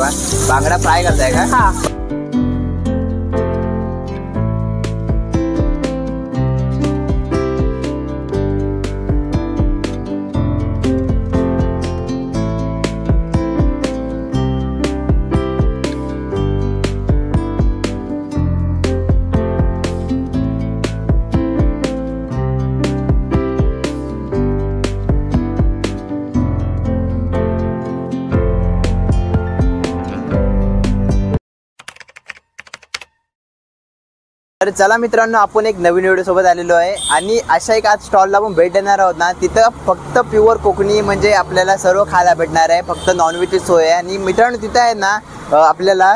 वा, बांगडा फ्राय करताय का? हा. तर चला मित्रांनो, आपण एक नवीन व्हिडिओ सोबत आलेलो आहे आणि अशा एक आज स्टॉलला आपण भेट देणार आहोत ना. तिथं फक्त प्युअर कोकणी म्हणजे आपल्याला सर्व खायला भेटणार आहे. फक्त नॉनव्हेजची सोय आहे. आणि मित्रांनो तिथं आहे ना आपल्याला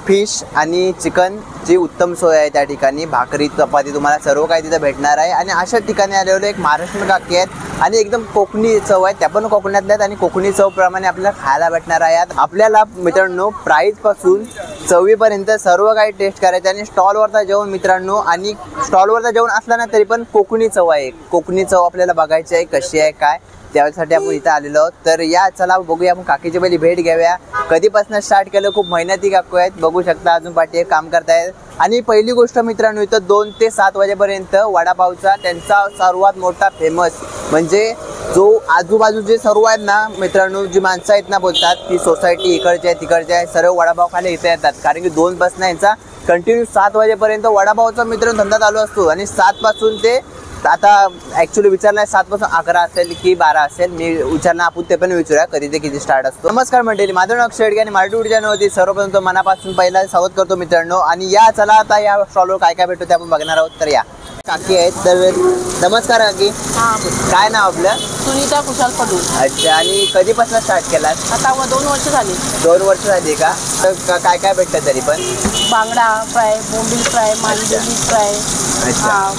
फिश आणि चिकनची उत्तम सोय आहे. त्या ठिकाणी भाकरी चपाती तुम्हाला सर्व काही तिथं भेटणार आहे. आणि अशा ठिकाणी आलेलो एक महाराष्ट्र काकी आहेत आणि एकदम कोकणी चव आहे. त्या पण कोकणातल्या आहेत आणि कोकणी चवप्रमाणे आपल्याला खायला भेटणार आहे. आपल्याला मित्रांनो प्राईजपासून चवीपर्यंत सर्व काही टेस्ट करायचं आणि स्टॉलवरचा जेवण मित्रांनो. आणि स्टॉलवरचा जेवण असला ना तरी पण कोकणी चव आहे. कोकणी चव आपल्याला बघायची आहे कशी आहे काय, त्यासाठी आपण इथं आलेलो आहोत. तर या चला बघूया, आपण काकीची पहिली भेट घ्याव्या. कधीपासून स्टार्ट केलं, खूप मेहनती काकू आहेत बघू शकता, अजून पाठी काम करतायत. आणि पहिली गोष्ट मित्रांनो, इथं 2 ते 7 वाजेपर्यंत वडापावचा त्यांचा सर्वात मोठा फेमस म्हणजे जो आजूबाजूचे सर्व आहेत ना मित्रांनो, जी माणसं आहेत ना बोलतात ती सोसायटी इकडचे आहे तिकडचे आहे सर्व वडापाव खायला इथे येतात. कारण की 2 पासून यांचा कंटिन्यू 7 वाजेपर्यंत वडापावचा मित्रांनो धंदा चालू असतो. आणि 7 पासून ते आता ॲक्च्युली विचारलं 7 पासून 11 असेल की 12 असेल, मी विचारणार आपण ते पण विचारूया कधी ते किती स्टार्ट असतो. नमस्कार मंडळी, माझं नाव अक्षय आणि मराठी व्हिडिओ चॅनलवरती सर्वप्रथम मनापासून पहिला स्वागत करतो मित्रांनो. आणि या चला आता या स्टॉलवर काय काय भेटतो ते आपण बघणार आहोत. तर या काकी आहेत. तर नमस्कार काकी, काय नाव आपलं? सुनीता कुशाल पडू. अच्छा, आणि कधीपासून स्टार्ट केला? आता 2 वर्ष झाली. 2 वर्ष झाली का? तर काय काय भेटतं तरी पण? बांगडा फ्राय, बोंबील फ्राय, मांदेली फ्राय,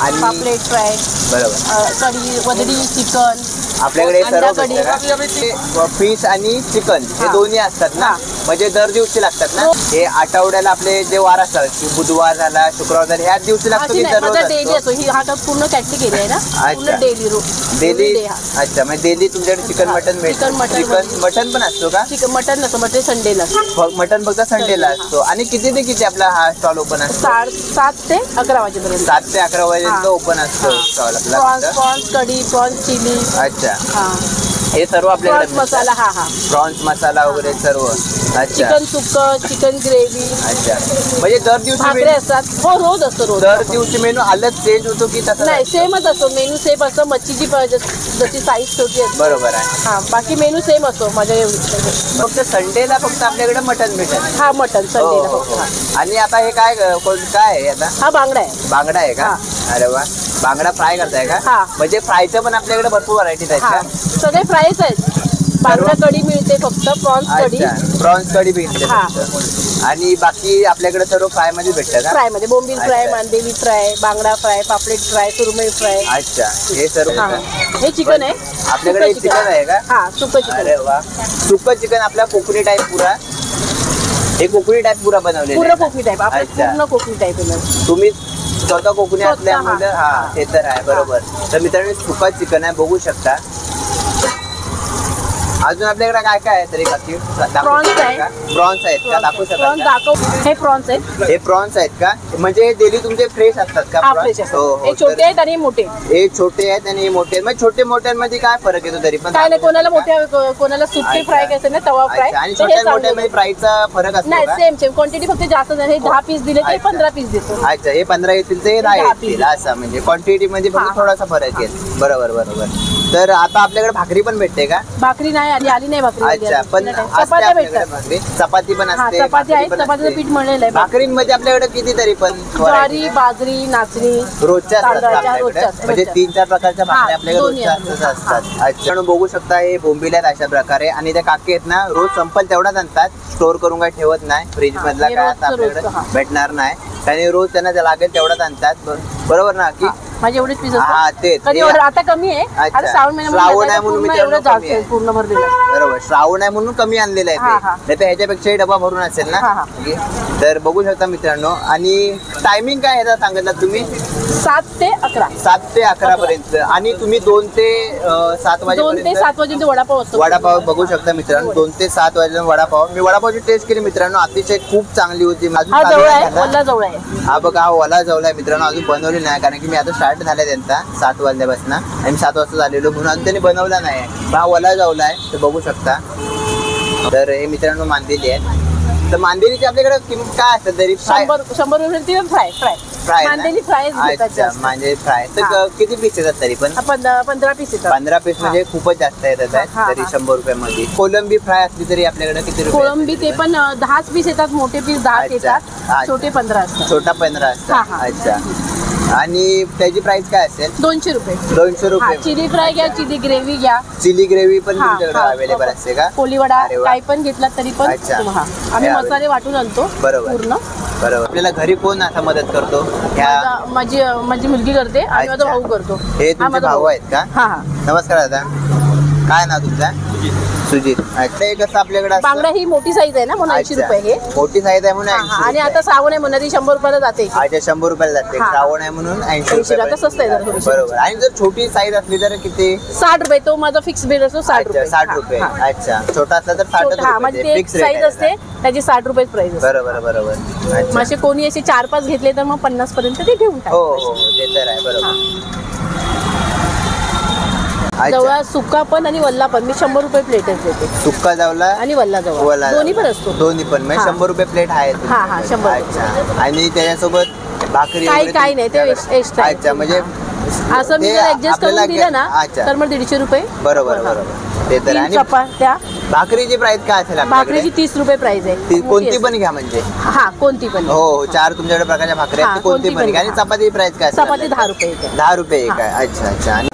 आणि पापलेट फ्राय, बरोबर, कढी, वदडी, चिकन आपल्याकडे सर्व फिश आणि चिकन हे दोन्ही असतात ना. म्हणजे दर दिवशी लागतात ना. हे आठवड्याला आपले जे वार असतात, बुधवार झाला, शुक्रवार झाला, ह्या दिवशी लागतो की डेली असतो. ही हा पूर्ण कॅटेगरी आहे ना. अच्छा, डेली. अच्छा, म्हणजे डेली तुमच्याकडे चिकन मटन भेटतं. मटन पण असतो का? चिकन मटन नसतं, मटन संडेला. मटन फक्त संडेला असतो. आणि किती ते किती आपला हा स्टॉल ओपन असतो? 7 ते 11 वाजेपर्यंत. 7 ते 11 वाजेपर्यंत ओपन असतो स्टॉल आपला. प्रॉन्स कढी, प्रॉन्स चिली. अच्छा, हे सर्व आपल्याकडे मसाला. प्रॉन्स मसाला वगैरे सर्व. अच्छा, चिकन सुक्क, चिकन ग्रेव्ही. अच्छा, म्हणजे दर दिवशी भाकरी असतात. हो, रोज असतो. रोज दर दिवशी मेनू अलग चेंज होतो की तसं नाही? सेमच असतो मेनू. सेम असतो. मच्छीची जशी साईज छोटी असते. बरोबर आहे. हा, बाकी मेनू सेम असतो माझ्या. फक्त संडेला फक्त आपल्याकडे मटन भेटेल. हा, मटन संडेला फक्त. आणि आता हे काय काय आहे आता? हा बांगडा आहे. बांगडा आहे का? अरे वा, बांगडा फ्राय करताय का? हा. म्हणजे फ्रायचं पण आपल्याकडे भरपूर व्हरायटीज आहेत का? सगळे फ्रायच आहेत. बांगडा कढी मिळते फक्त. प्रॉन्स कढी. प्रॉन्स कढी भेटते. आणि बाकी आपल्याकडे सर्व फ्राय मध्ये भेटतं का? फ्राय मध्ये बोंबील फ्राय, मांदेली फ्राय, बांगडा फ्राय, पापलेट फ्राय, सुरमई फ्राय. अच्छा, हे सर्व हे चिकन आहे आपल्याकडे. चिकन आहे का? हा, सुक्क चिकन. अरे वा, सुक्क चिकन आपला कोकणी टाईप पुरा. हे कोकणी टाईप पुरा बनवलेलं पूर्ण कोकणी टाईप. आपलं पूर्ण कोकणी टाईप आहे. तुम्ही स्वतः कोकणी असल्यामुळे हा हे तर आहे. बरोबर. तर मित्रांनो सुक्का चिकन आहे बघू शकता. अजून आपल्याकडे काय काय आहे तरी काकी? प्रॉन्स आहेत का? दाखवू शकता? हे प्रॉन्स आहेत. हे प्रॉन्स आहेत का? म्हणजे डेली तुमचे फ्रेश असतात का? हे छोटे आहेत आणि मोठे. हे छोटे आहेत आणि मोठे. मग छोटे मोठ्यांमध्ये काय फरक येतो तरी पण? काय नाही, कोणाला मोठ्या कोणाला सुट्टी फ्राय करायचं ना, तवा फ्राय. आणि छोट्या मोठ्यामध्ये प्राईसचा फरक असतो? नाही, सेम क्वांटिटी, फक्त जास्त नाही. 10 पीस दिले ते 15 पीस देतो. अच्छा, हे 15 येतील ते 10 येतील असं. म्हणजे क्वांटिटी मध्ये फक्त थोडासा फरक येईल. बरोबर. तर आता आपल्याकडे भाकरी पण भेटते का? भाकरी नाही आली नाही भाकरी. अच्छा, पण चपात्या भेटतात. चपाती पण असते. चपाती आहे. चपातीचं पीठ मिळलेलं आहे. भाकरीमध्ये आपल्याकडे किती तरी पण? ज्वारी, बाजरी, नाचणी रोजच्या असतात. म्हणजे 3-4 प्रकारच्या भाकरी आपल्याकडे रोजच्या असतात. अच्छा, बघू शकता हे बोंबील आहेत अशा प्रकारे. आणि त्या काकी आहेत ना रोज संपल तेवढाच आणतात. स्टोर करून काय ठेवत नाही. फ्रीज मधला काय आता आपल्याकडे भेटणार नाही. त्याने रोज त्यांना लागेल तेवढाच आणतात. बरोबर ना की? माझे एवढेच पीस हा, असतात. तेच. कधी ऑर्डर आता कमी आहे. अच्छा. आता श्रावण महिना श्रावण आहे म्हणून पूर्ण मित्रांनो एवढं कमी जास्त आहे. पूर्ण भरलेलं आहे. बरोबर, श्रावण आहे म्हणून कमी आणलेलं आहे हा, ते. हा. नाही तर ह्याच्यापेक्षाही डबा भरून असेल ना. हा, हा. ठीक आहे. तर बघू शकता मित्रांनो. आणि टायमिंग काय ह्याचा सांगितलं तुम्ही? 7 ते 11. 7 ते 11 पर्यंत. आणि तुम्ही 2 ते 7 2 ते वाजेपर्यंत 7 वाजेपर्यंत वडापाव असतो. वडापाव बघू शकता मित्रांनो. 2 ते 7 वाजेपर्यंत वडापाव. मी वडापावची टेस्ट केली मित्रांनो, अतिशय खूप चांगली होती. अजून हा चालू जवळ नाही आहे, झाला. वल्ला जवळ आहे. हा बघा, हा ओला जवळ आहे मित्रांनो. अजून बनवली नाही कारण की मी आता स्टार्ट झालाय त्यांचा 7 वाजल्यापासून आणि 7 वाजता झालेलो म्हणून अजून त्यांनी बनवला नाही. हा ओला जवळ आहे, तर बघू शकता. तर हे मित्रांनो मांदेली आहे. तर मांदेलीची आपल्याकडे किंमत काय असते तरी? 100 रुपये फ्राय फ्राय फ्राय मांदेली फ्राय अच्छा, मांदेली फ्राय. तर हा. किती पीस येतात तरी पण? 15 पीस येतात. 15 पीस म्हणजे खूपच जास्त येतात आहे. हा, तरी हा. 100 रुपयामध्ये. कोलंबी फ्राय असली तरी आपल्याकडे किती रुपये? कोळंबी ते पण 10 पीस येतात. मोठे पीस 10 अच्छा. येतात. अच्छा. छोटे 15 असतात. छोटा 15 हा, असतात. हा. अच्छा. आणि त्याची प्राइस काय असेल? 200 रुपये. 200 रुपये. चिली फ्राय घ्या, चिली ग्रेव्ही घ्या, चिली ग्रेव्ही पण हा, तुमच्याकडे हा. अवेलेबल असते का? कोलीवडा अरे वा. काही पण घेतला तरी पण अच्छा. आम्ही हे मसाले वाटून आणतो बरोबर. पूर्ण. बरोबर. आपल्याला घरी कोण आता मदत करतो? ह्या माझी मुलगी करते आणि माझा अच्छा. भाऊ करतो. हे हा, तुमचे माझा भाऊ आहेत का? हा हा. नमस्कार दादा. काय नाव तुमचं? सुजित. अच्छा. हे कसं आपल्याकडे असतं? बांगडा ही मोठी साईज आहे ना म्हणून 80 अच्छा. रुपये हे. मोठी साईज आहे म्हणून हा, 80 हा. आणि रुपये. आता श्रावण आहे म्हणून ती 100 रुपयाला जाते. अच्छा, 100 रुपयाला जाते. हा. श्रावण आहे म्हणून 80 80 आता स्वस्त आहे जरा रुपये. थोडीशी. बरोबर. आणि जर छोटी साईज असली तर किती? 60 रुपये. तो माझा फिक्स बिल असतो 60 रुपये. 60 रुपये. हा, हा. अच्छा. छोटा असला तर 60 छोटा, हा, म्हणजे रुपये ते फिक्स साईज रेट असते त्याची 60 रुपये प्राइस असते. बरोबर बरोबर. अच्छा. मासे कोणी असे 4-5 घेतले तर मग 50 पर्यंत ते घेऊन हो टाक. हो हो, ते तर आहे. बरोबर. अच्छा. जवळा सुक्का पण आणि वल्ला पण मी 100 रुपये प्लेटच देते. सुक्का जावला आणि वल्ला जवळ वला दोन्ही पण असतो. दोन्ही पण म्हणजे हा. 100 रुपये प्लेट आहे हा, हा, 100 रुपये. अच्छा. आणि त्याच्यासोबत भाकरी काही वगैरे काही नाही ते एक्स्ट्रा. अच्छा. म्हणजे असं मी ते जर ऍडजस्ट आपल्याला करून दिलं ना अच्छा. तर मग 150 रुपये. बरोबर हा. बरोबर. ते तर 3 आणि चपात्या. भाकरीची प्राइस काय असेल भाकरीची आपल्याकडे? 30 रुपये प्राइस आहे. ती मोठी कोणती असते. पण घ्या म्हणजे? हा कोणती पण. हो हो, 4 तुमच्याकडे प्रकारच्या भाकरी आहेत. हा, ती कोणती कोणती पण पण घ्या. आणि घ्या. चपाती प्राइस काय असेल? चपाती 10 रुपये येते. 10 रुपये एक हा. आहे. अच्छा अच्छा. आणि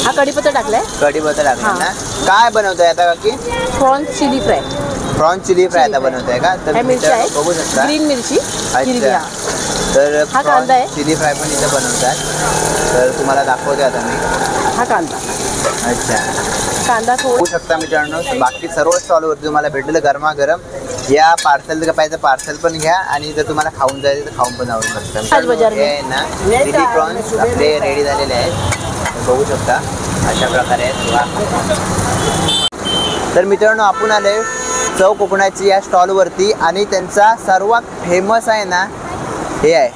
हा कढीपत्ता टाकलाय. कढीपत्ता लागला हा. ना. काय बनवताय आता काकी? Prawns chilli fry. Prawns chilli fry आता चिली फ्राय. बनवताय का? तर ह्या मिरच्या मित्रांनो बघू शकता. आहेत. ग्रीन मिरची हिरवी. अच्छा. हा. तर हा प्रॉन्स कांदा आहे. चिली फ्राय पण इथं बनवतात. तर तुम्हाला दाखवते आता मी. हा कांदा. अच्छा. कांदा बघू थोडा. शकता मित्रांनो. बाकी सर्व स्टॉलवरती तुम्हाला भेटेल गरमागरम. या पार्सल पाहिजे पार्सल पण घ्या आणि जर तुम्हाला खाऊन जायचं तर खाऊन पण आवडू शकता. आज बाजार हे आहे ना चिली प्रॉन्स आपले रेडी झालेले आहेत. बघू शकता अशा प्रकारे आहेत. वा. तर मित्रांनो आपण आले चव कोकणाची या स्टॉलवरती आणि त्यांचा सर्वात फेमस आहे ना हे आहे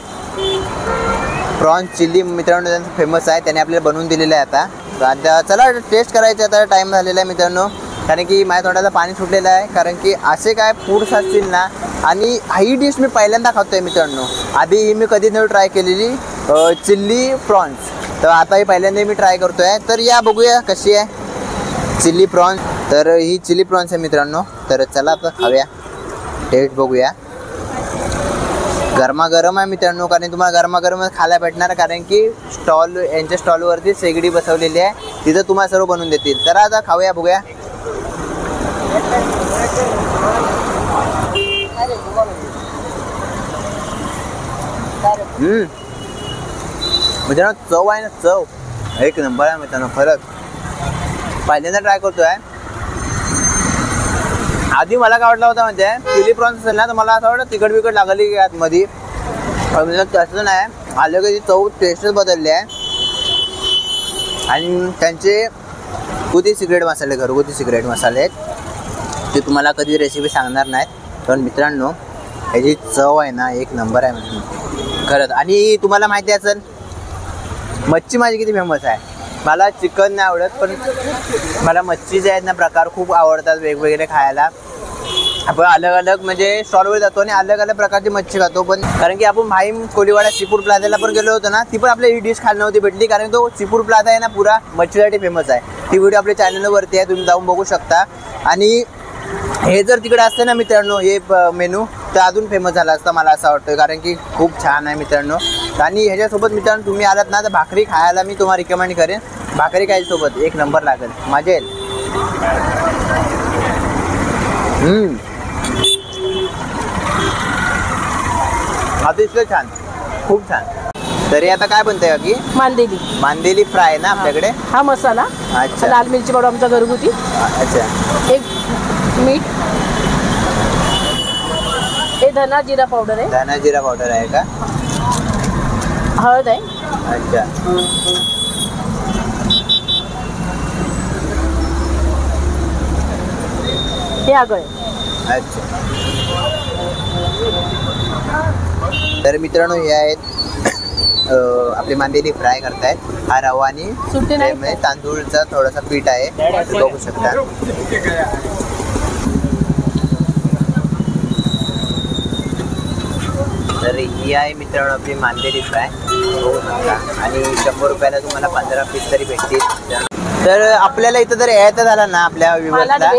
प्रॉन्स चिली. मित्रांनो त्यांचं फेमस आहे. त्याने आपल्याला बनवून दिलेलं आहे आता. तर आता चला टेस्ट करायचं. आता टाईम झालेला आहे मित्रांनो कारण की माझ्या तोंडाला पाणी सुटलेलं आहे. कारण की असे काय फूड्स असतील ना. आणि ही डिश मी पहिल्यांदा खातोय मित्रांनो. आधी ही मी कधी नव्हती ट्राय केलेली चिल्ली प्रॉन्स. तर आता ही पहिल्यांदा मी ट्राय करतोय. तर या बघूया कशी आहे चिल्ली प्रॉन्स. तर ही चिली प्रॉन्स आहे मित्रांनो. तर चला आता खाऊया. टेस्ट बघूया. गरमागरम आहे मित्रांनो कारण तुम्हाला गरमागरम खायला भेटणार कारण की स्टॉल यांच्या स्टॉलवरती शेगडी बसवलेली आहे. तिथं तुम्हाला सर्व बनवून देतील. तर आता खाऊया बघूया. मित्रांनो चव आहे ना चव एक नंबर आहे मित्रांनो. खरंच पहिल्यांदा ट्राय करतोय. आधी मला काय वाटलं होतं म्हणजे चिली प्रॉन्स असेल ना तर मला असं वाटतं तिखट बिकट लागली की आतमध्ये. तसं नाही. आलं की चव टेस्टच बदलली आहे. आणि त्यांचे घरगुती सिक्रेट मसाले आहेत. ते तुम्हाला कधी रेसिपी सांगणार नाहीत. पण मित्रांनो ह्याची चव आहे ना एक नंबर आहे मित्रांनो खरंच. आणि तुम्हाला माहिती असेल मच्छी माझी किती फेमस आहे. मला चिकन नाही आवडत पण मला मच्छीचे आहेत ना प्रकार खूप आवडतात वेगवेगळे खायला. आपण अलग अलग म्हणजे स्टॉलवर जातो आणि अलग अलग प्रकारची मच्छी खातो. पण कारण की आपण भाईम कोलीवाडा सीफूड प्लाझाला पण गेलो होतो ना. ती पण आपल्याला ही डिश खायला नव्हती भेटली कारण तो सीफूड प्लाझा आहे ना पुरा मच्छीसाठी फेमस आहे. ती व्हिडिओ आपल्या चॅनलवरती आहे. तुम्ही जाऊन बघू शकता. आणि हे जर तिकडे असतं ना मित्रांनो हे मेनू तर अजून फेमस झाला असता मला असं वाटतं कारण की खूप छान आहे मित्रांनो. आणि ह्याच्यासोबत मित्रांनो तुम्ही आलात ना तर भाकरी खायला मी तुम्हाला रिकमेंड करेन. भाकरी खायच्यासोबत एक नंबर लागेल. मजा येईल. अतिशय छान खूप छान. तरी आता काय बनतंय का की मांदेली मांदेली फ्राय ना आपल्याकडे? हा मसाला, अच्छा. लाल मिरची पावडर आमचा घरगुती, अच्छा. एक मीठ, हे धना जिरा पावडर आहे, धना जिरा पावडर आहे का? हळद आहे, अच्छा. हे आगळ आहे. अच्छा. तर मित्रांनो हे आहेत आपली मांदेली फ्राय करतायत. हा रवा आणि सुट्टी नाही त्यामध्ये तांदूळचा थोडासा पीठ आहे, तुम्ही बघू शकता. तर ही आहे मित्रांनो आपली मांदेली फ्राय, बघू शकता. आणि 100 रुपयाला तुम्हाला 15 पीस तरी भेटतील. तर आपल्याला इथं जर यायचं झालं ना आपल्या विवर्सला.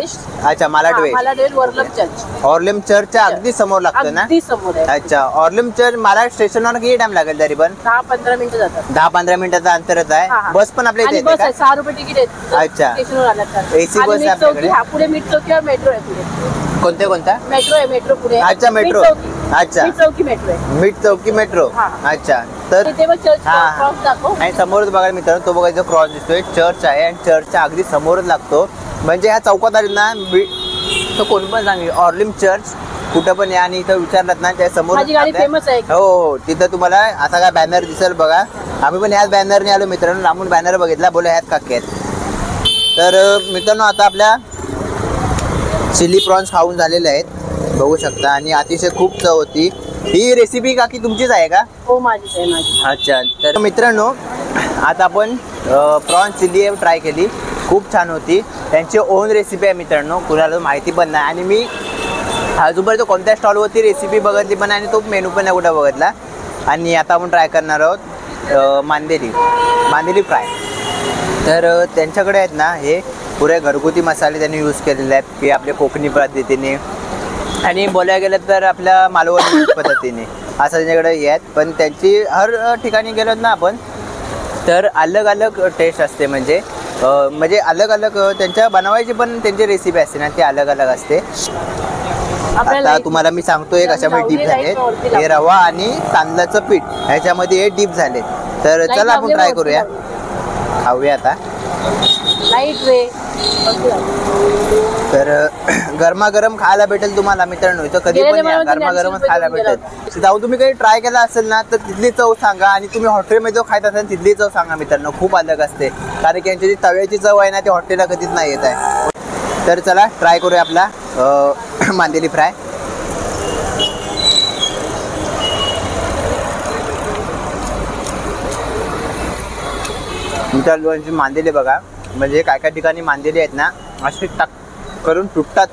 अच्छा, मालाड वेस्ट, वर्लम चर्च, ऑर्लिम चर्चच्या अगदी समोर लागतं ना? अगदी समोर आहे. अच्छा, ऑर्लिम चर्च मालाड स्टेशनवर किती टाइम लागेल तरी पण? 10-15 मिनिटं जातात. 10-15 मिनिटाचं अंतरच हा, आहे. हा. बस पण आपल्या इथे आणि बस येते आहे, का? 6 रुपये तिकीट आहे. अच्छा. स्टेशनवर आल्यानंतर AC बस आहे आपल्याकडे? हा पुढे मीठ चौकी आहे, मेट्रो आहे पुढे. कोणत्या? मेट्रो आहे, मेट्रो पुढे. अच्छा, मेट्रो. अच्छा, मीठ चौकी मेट्रो आहे. मीठ चौकी मेट्रो. हा. अच्छा. तर तिथे मग चर्च हा. क्रॉस दाखव. आणि समोरच बघायला मित्रांनो, तो बघायचा क्रॉस दिसतोय, चर्च आहे आणि चर्चच्या अगदी समोरच लागतो. म्हणजे ह्या चौकात आली ना, तो कोण पण सांगेल ऑर्लिम चर्च कुठं पण या आणि इथं विचारलात ना त्या समोर. माझी गाडी फेमस आहे. हो, तिथं तुम्हाला असा काय बॅनर दिसेल बघा. आम्ही पण ह्याच बॅनरने आलो मित्रांनो, लांबून बॅनर बघितला, बोला ह्याच काकी आहेत. तर मित्रांनो आता आपल्या चिली प्रॉन्स खाऊन झालेले आहेत, बघू शकता. आणि अतिशय खूप चव होती. ही रेसिपी काकी तुमचीच आहे का? हो, माझीच आहे, माझी. अच्छा. तर मित्रांनो आता आपण प्रॉन्स चिली ट्राय केली, खूप छान होती. त्यांची ओन रेसिपी आहे मित्रांनो, कुणाला माहिती पण नाही. आणि मी अजूनपर्यंत कोणत्या स्टॉलवरती रेसिपी बघितली पण आणि तो मेनू पण नाही कुठं बघितला. आणि आता आपण ट्राय करणार आहोत मांदेली फ्राय. तर त्यांच्याकडे आहेत ना हे पुरे घरगुती मसाले त्यांनी यूज केलेले आहेत, की आपल्या कोकणी पद्धतीने आणि बोलायला गेलं तर आपल्या मालवणी पद्धतीने असं त्यांच्याकडे हे आहेत. पण त्यांची हर ठिकाणी गेलो ना आपण तर अलग अलग टेस्ट असते. म्हणजे अलग अलग त्यांच्या बनवायची पण त्यांची रेसिपी असते ना, ती अलग अलग असते. आता तुम्हाला मी सांगतोय कशामध्ये डीप झाले. हे रवा आणि तांदळाचं पीठ ह्याच्यामध्ये हे डीप झाले. तर चला आपण ट्राय करूया, खाऊया आता. तर गरमागरम खायला भेटेल तुम्हाला मित्रांनो, इथं कधी पण या, गरमागरमच खायला भेटेल. जाऊन तुम्ही काही ट्राय केला असेल ना तर तिथली चव सांगा. आणि तुम्ही हॉटेलमध्ये जो खायत असाल तिथली चव सांगा मित्रांनो, खूप अलग असते. कारण की यांची जी तव्याची चव आहे ना ती हॉटेलला कधीच नाही येत आहे. तर चला ट्राय करूया आपला मांदेली फ्राय. मित्रांनो मांदेली बघा, म्हणजे काय काय ठिकाणी मांदेली आहेत ना अशी टाक करून तुटतात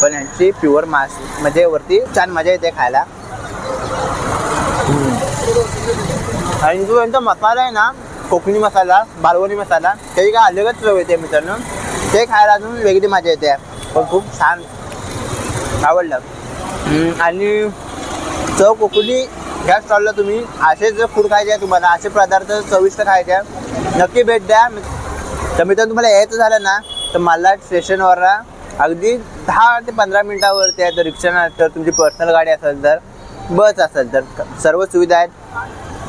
पण यांची प्युअर मास म्हणजे वरती छान मजा येते खायला. आणि जो यांचा मसाला आहे ना, कोकणी मसाला, मालवणी मसाला, त्याची काय अलगच चव येते मित्रांनो. ते खायला अजून वेगळी मजा येते. पण खूप छान आवडलं. आणि चव कोकणी ह्या स्टॉलला तुम्ही असे जर फूड खायचे आहे, तुम्हाला असे पदार्थ चविष्ट खायचे आहे, नक्की भेट द्या. तर मित्रांनो तुम्हाला यायचं झालं ना तर मालाड स्टेशनवर अगदी 10 ते 15 मिनिटावरती आहे. तर रिक्षा तर तुमची पर्सनल गाडी असेल तर बस असेल तर सर्व सुविधा आहेत.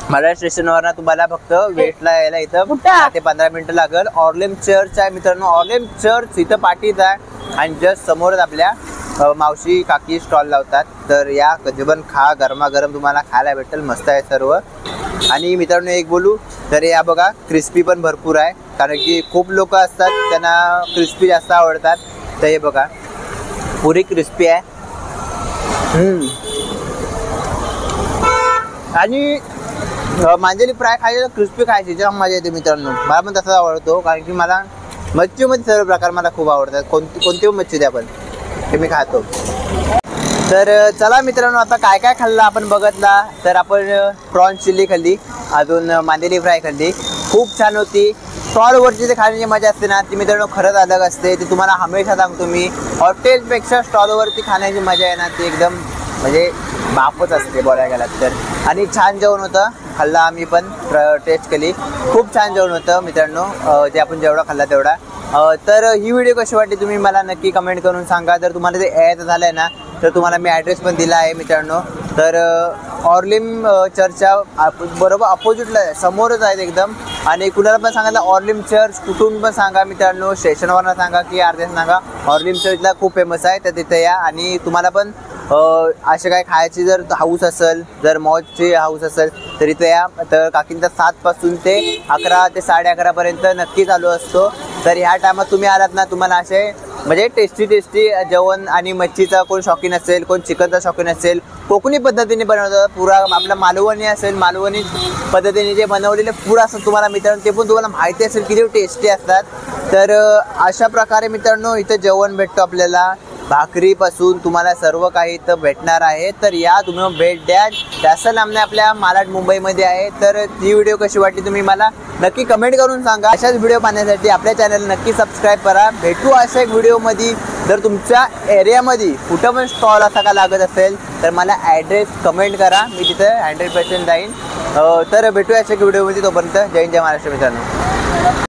मालाड स्टेशनवर तुम्हाला फक्त वेटला यायला इथं 10 ते 15 मिनिटं लागेल. ऑर्लिम चर्च आहे मित्रांनो, ऑर्लिम चर्च इथं पाठीत आहे. आणि जस्ट समोरच आपल्या मावशी काकी स्टॉल लावतात. तर या कधी पण खा, गरमागरम तुम्हाला खायला भेटेल, मस्त आहे सर्व. आणि मित्रांनो एक बोलू तर या बघा क्रिस्पी पण भरपूर आहे, कारण की खूप लोक असतात त्यांना क्रिस्पी जास्त आवडतात. तर हे बघा पुरी क्रिस्पी आहे. आणि मांदेली फ्राय खायची क्रिस्पी खायची जेव्हा मजा येते मित्रांनो. मला पण तसाच आवडतो, कारण की मला मच्छीमध्ये सर्व प्रकार मला खूप आवडतात. कोणती मच्छी द्या पण ते मी खातो. तर चला मित्रांनो आता काय काय खाल्लं आपण बघितला. तर आपण प्रॉन्स चिली खाल्ली, अजून मांदेली फ्राय खाल्ली, खूप छान होती. स्टॉलवरची जे खाण्याची मजा असते ना ती मित्रांनो खरंच अलग असते. ती तुम्हाला हमेशा सांगतो मी, हॉटेलपेक्षा स्टॉलवरती खाण्याची मजा आहे ना ती एकदम म्हणजे बापच असते बोलायला गेलात तर. आणि छान जेवण होतं, खाल्ला आम्ही पण टेस्ट केली, खूप छान जेवण होतं मित्रांनो, जे आपण जेवढा खाल्ला तेवढा. तर ही व्हिडिओ कशी वाटली तुम्ही मला नक्की कमेंट करून सांगा. जर तुम्हाला ते यायचं झालं आहे ना तर तुम्हाला मी ॲड्रेस पण दिला आहे मित्रांनो. तर ऑर्लिम चर्चच्या बरोबर अपोजिटला आहे, समोरच आहेत एकदम. आणि कुणाला पण सांगायला ऑर्लिम चर्च कुठून पण सांगा मित्रांनो, स्टेशनवरनं सांगा की अर्ध्या सांगा, ऑर्लिम चर्चला खूप फेमस आहे. तर तिथे या आणि तुम्हाला पण असे काय खायची जर हाऊस असेल, जर मौजची हाऊस असेल तर इथे या. तर काकींचा 7 पासून ते 11 ते 11:30पर्यंत नक्की चालू असतो. तर ह्या टायमात तुम्ही आलात ना, तुम्हाला असे म्हणजे टेस्टी जेवण आणि मच्छीचा कोण शौकीन असेल, कोण चिकनचा शौकीन असेल, कोकणी पद्धतीने बनवतात. पुरा आपला मालवणी असेल, मालवणी पद्धतीने जे बनवलेले पुरा असतात तुम्हाला मित्रांनो, ते पण तुम्हाला माहिती असेल किती टेस्टी असतात. तर अशा प्रकारे मित्रांनो इथं जेवण भेटतो आपल्याला, भाकरीपासून तुम्हाला सर्व काही इथं भेटणार आहे. तर या तुम्ही भेट द्या. जास्त लांब नाही, आपल्या मालाड मुंबईमध्ये आहे. तर ही व्हिडिओ कशी वाटली तुम्ही मला नक्की कमेंट करून सांगा. अशाच व्हिडिओ पाहण्यासाठी आपल्या चॅनल नक्की सबस्क्राईब करा. भेटू अशा एक व्हिडिओमध्ये. जर तुमच्या एरियामध्ये कुठं पण स्टॉल असा का लागत असेल तर मला ॲड्रेस कमेंट करा, मी तिथं 100% जाईन. तर भेटूया अशा एक व्हिडिओमध्ये. तोपर्यंत जय हिंद, जय महाराष्ट्र मित्रांनो.